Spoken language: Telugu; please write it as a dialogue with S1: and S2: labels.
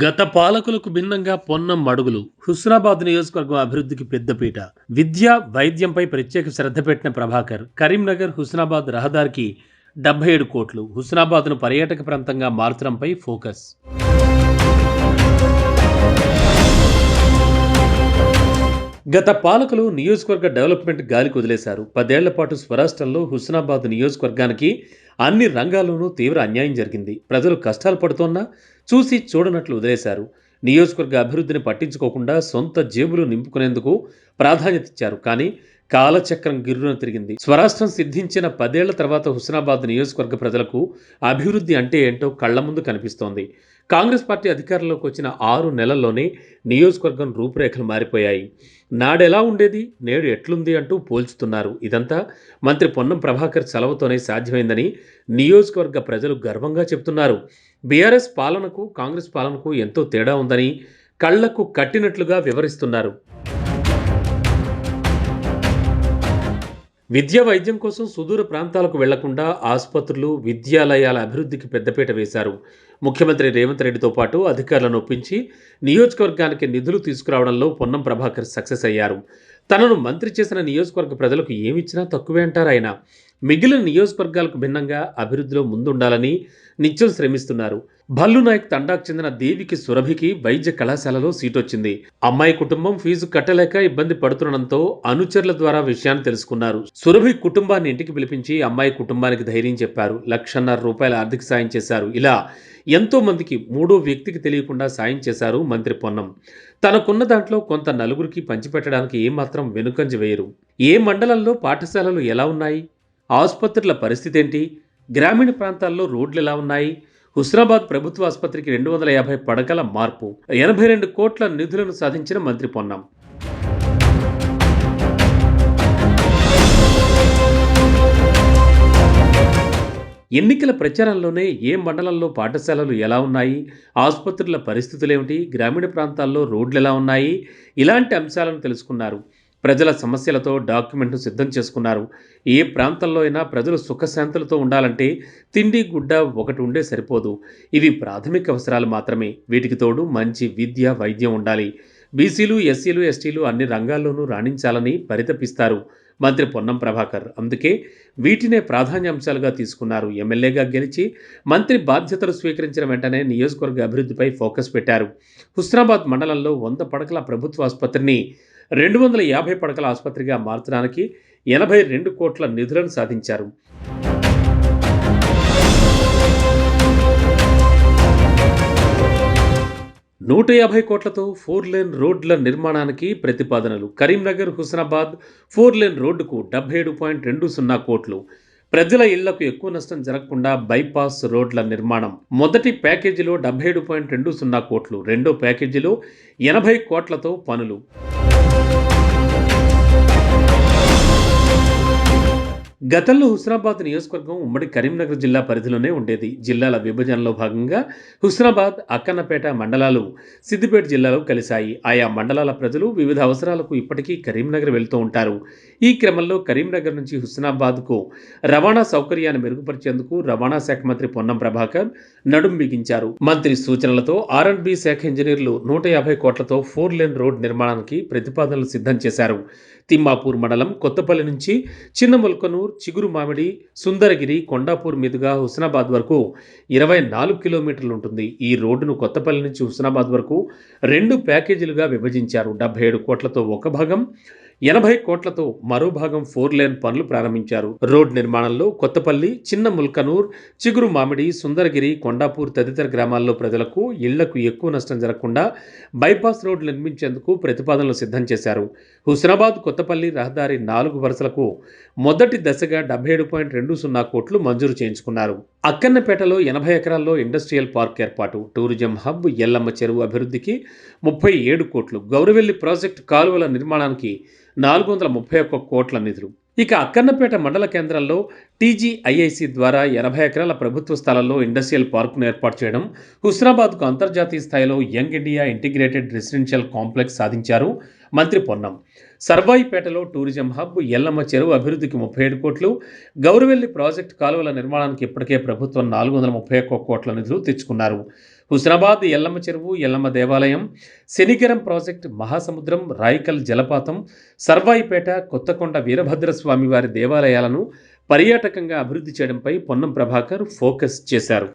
S1: గత పాలకులకు భిన్నంగా పొన్నం అడుగులు హుస్నాబాద్ నియోజకవర్గం అభివృద్ధికి పెద్దపీట. విద్య, వైద్యంపై ప్రత్యేక శ్రద్ధ పెట్టిన ప్రభాకర్. కరీంనగర్ హుస్నాబాద్ రహదారికి 77 కోట్లు. హుస్నాబాద్ను పర్యాటక ప్రాంతంగా మార్చడంపై ఫోకస్. గత పాలకులు నియోజకవర్గ డెవలప్మెంట్ గాలికి వదిలేశారు. 10 ఏళ్ల పాటు స్వరాష్ట్రంలో హుస్నాబాద్ నియోజకవర్గానికి అన్ని రంగాల్లోనూ తీవ్ర అన్యాయం జరిగింది. ప్రజలు కష్టాలు పడుతోన్నా చూసి చూడనట్లు వదిలేశారు. నియోజకవర్గ అభివృద్ధిని పట్టించుకోకుండా సొంత జేబులు నింపుకునేందుకు ప్రాధాన్యత ఇచ్చారు. కానీ కాలచక్రం గిర్రున తిరిగింది. స్వరాష్ట్రం సిద్ధించిన 10 ఏళ్ల తర్వాత హుస్నాబాద్ నియోజకవర్గ ప్రజలకు అభివృద్ధి అంటే ఏంటో కళ్ల ముందు కనిపిస్తోంది. కాంగ్రెస్ పార్టీ అధికారంలోకి వచ్చిన 6 నెలల్లోనే నియోజకవర్గం రూపురేఖలు మారిపోయాయి. నాడెలా ఉండేది, నేడు ఎట్లుంది అంటూ పోల్చుతున్నారు. ఇదంతా మంత్రి పొన్నం ప్రభాకర్ చలవతోనే సాధ్యమైందని నియోజకవర్గ ప్రజలు గర్వంగా చెబుతున్నారు. బీఆర్ఎస్ పాలనకు కాంగ్రెస్ పాలనకు ఎంతో తేడా ఉందని కళ్లకు కట్టినట్లుగా వివరిస్తున్నారు. విద్యా వైద్యం కోసం సుదూర ప్రాంతాలకు వెళ్లకుండా ఆసుపత్రులు, విద్యాలయాల అభివృద్ధికి పెద్దపీట వేశారు. ముఖ్యమంత్రి రేవంత్ రెడ్డితో పాటు అధికారులను ఒప్పించి నియోజకవర్గానికి నిధులు తీసుకురావడంలో పొన్నం ప్రభాకర్ సక్సెస్ అయ్యారు. తనను మంత్రి చేసిన నియోజకవర్గ ప్రజలకు ఏమిచ్చినా తక్కువే అంటారు ఆయన. మిగిలిన నియోజకవర్గాలకు భిన్నంగా అభివృద్ధిలో ముందుండాలని నిత్యం శ్రమిస్తున్నారు. భల్లు నాయక్ తండాకు చెందిన దేవికి సురభికి వైద్య కళాశాలలో సీటొచ్చింది. అమ్మాయి కుటుంబం ఫీజు కట్టలేక ఇబ్బంది పడుతుండడంతో అనుచరుల ద్వారా విషయాన్ని తెలుసుకున్నారు. సురభి కుటుంబాన్ని ఇంటికి పిలిపించి అమ్మాయి కుటుంబానికి ధైర్యం చెప్పారు. ₹1,50,000 ఆర్థిక సాయం చేశారు. ఇలా ఎంతో మందికి మూడో వ్యక్తికి తెలియకుండా సాయం చేశారు మంత్రి పొన్నం. తనకున్న దాంట్లో కొంత నలుగురికి పంచిపెట్టడానికి ఏమాత్రం వెనుకంజ వేయరు. ఏ మండలంలో పాఠశాలలు ఎలా ఉన్నాయి, ఆసుపత్రుల పరిస్థితి ఏంటి, గ్రామీణ ప్రాంతాల్లో రోడ్లు ఎలా ఉన్నాయి, హుస్నాబాద్ ప్రభుత్వ ఆసుపత్రికి 250 పడకల మార్పు, 82 కోట్ల నిధులను సాధించిన మంత్రి పొన్నం. ఎన్నికల ప్రచారంలోనే ఏ మండలంలో పాఠశాలలు ఎలా ఉన్నాయి, ఆసుపత్రుల పరిస్థితులేమిటి, గ్రామీణ ప్రాంతాల్లో రోడ్లు ఎలా ఉన్నాయి, ఇలాంటి అంశాలను తెలుసుకున్నారు. ప్రజల సమస్యలతో డాక్యుమెంట్ను సిద్ధం చేసుకున్నారు. ఏ ప్రాంతంలో అయినా ప్రజలు సుఖశాంతులతో ఉండాలంటే తిండి, గుడ్డ ఒకటి ఉండే సరిపోదు. ఇవి ప్రాథమిక అవసరాలు మాత్రమే. వీటికి తోడు మంచి విద్య, వైద్యం ఉండాలి. బీసీలు, ఎస్సీలు, ఎస్టీలు అన్ని రంగాల్లోనూ రాణించాలని పరితపిస్తారు మంత్రి పొన్నం ప్రభాకర్. అందుకే వీటినే ప్రాధాన్యాంశాలుగా తీసుకున్నారు. ఎమ్మెల్యేగా గెలిచి మంత్రి బాధ్యతలు స్వీకరించిన వెంటనే నియోజకవర్గ అభివృద్ధిపై ఫోకస్ పెట్టారు. హుస్నాబాద్ మండలంలో 100 పడకల ప్రభుత్వ ఆసుపత్రిని 250 పడకల ఆసుపత్రిగా మార్చడానికి 82 కోట్ల నిధులను సాధించారు. ₹150 కోట్లతో 4 లేన్ రోడ్ల నిర్మాణానికి ప్రతిపాదనలు. కరీంనగర్ హుస్నాబాద్ 4 లేన్ రోడ్డుకు 77.20 కోట్లు. ప్రజల ఇళ్లకు ఎక్కువ నష్టం జరగకుండా బైపాస్ రోడ్ల నిర్మాణం. మొదటి ప్యాకేజీలో 77.20 కోట్లు, రెండో ప్యాకేజీలో 80 కోట్లతో పనులు. గతంలో హుస్నాబాద్ నియోజకవర్గం ఉమ్మడి కరీంనగర్ జిల్లా పరిధిలోనే ఉండేది. జిల్లాల విభజనలో భాగంగా హుస్నాబాద్, అక్కన్నపేట మండలాలు సిద్దిపేట జిల్లాలో కలిశాయి. ఆయా మండలాల ప్రజలు వివిధ అవసరాలకు ఇప్పటికీ కరీంనగర్ వెళ్తూ ఉంటారు. ఈ క్రమంలో కరీంనగర్ నుంచి హుస్నాబాద్కు రవాణా సౌకర్యాన్ని మెరుగుపరిచేందుకు రవాణా శాఖ మంత్రి పొన్నం ప్రభాకర్ నడుం బిగించారు. మంత్రి సూచనలతో R&B శాఖ ఇంజనీర్లు 150 కోట్లతో 4 లేన్ రోడ్ నిర్మాణానికి ప్రతిపాదనలు సిద్ధం చేశారు. తిమ్మాపూర్ మండలం కొత్తపల్లి నుంచి చిన్నముల్కనూర్, చిగురు మామిడి, సుందరగిరి, కొండాపూర్ మీదుగా హుస్నాబాద్ వరకు 24 కిలోమీటర్లు ఉంటుంది. ఈ రోడ్డును కొత్తపల్లి నుంచి హుస్నాబాద్ వరకు 2 ప్యాకేజీలుగా విభజించారు. 77 కోట్లతో ఒక భాగం, 80 కోట్లతో మరో భాగం 4 లేన్ పనులు ప్రారంభించారు. రోడ్ నిర్మాణంలో కొత్తపల్లి, చిన్న ముల్కనూర్, చిగురు మామిడి, సుందరగిరి, కొండాపూర్ తదితర గ్రామాల్లో ప్రజలకు ఇళ్లకు ఎక్కువ నష్టం జరగకుండా బైపాస్ రోడ్లు నిర్మించేందుకు ప్రతిపాదనలు సిద్ధం చేశారు. హుస్నాబాద్ కొత్తపల్లి రహదారి 4 వరుసలకు మొదటి దశగా 77.20 కోట్లు మంజూరు చేయించుకున్నారు. అక్కన్నపేటలో 80 ఎకరాల్లో ఇండస్ట్రియల్ పార్క్ ఏర్పాటు, టూరిజం హబ్, ఎల్లమ్మ చెరువు అభివృద్ధికి 37 కోట్లు, గౌరవెల్లి ప్రాజెక్టు కాలువల నిర్మాణానికి 431 కోట్ల నిధులు. ఇక అక్కన్నపేట మండల కేంద్రంలో టీజీఐఐసి ద్వారా 80 ఎకరాల ప్రభుత్వ స్థలంలో ఇండస్ట్రియల్ పార్కును ఏర్పాటు చేయడం, హుస్నాబాద్కు అంతర్జాతీయ స్థాయిలో young India integrated residential complex సాధించారు మంత్రి పొన్నం. సర్వాయిపేటలో టూరిజం హబ్, ఎల్లమ్మ చెరువు అభివృద్ధికి 37 కోట్లు, గౌరవెల్లి ప్రాజెక్టు కాలువల నిర్మాణానికి ఇప్పటికే ప్రభుత్వం 431 కోట్ల నిధులు తెచ్చుకున్నారు. హుస్నాబాద్ ఎల్లమ్మ చెరువు, ఎల్లమ్మ దేవాలయం, శనిగరం ప్రాజెక్ట్, మహాసముద్రం, రాయికల్ జలపాతం, సర్వాయిపేట, కొత్తకొండ వీరభద్రస్వామి వారి దేవాలయాలను పర్యాటకంగా అభివృద్ధి చేయడంపై పొన్నం ప్రభాకర్ ఫోకస్ చేశారు.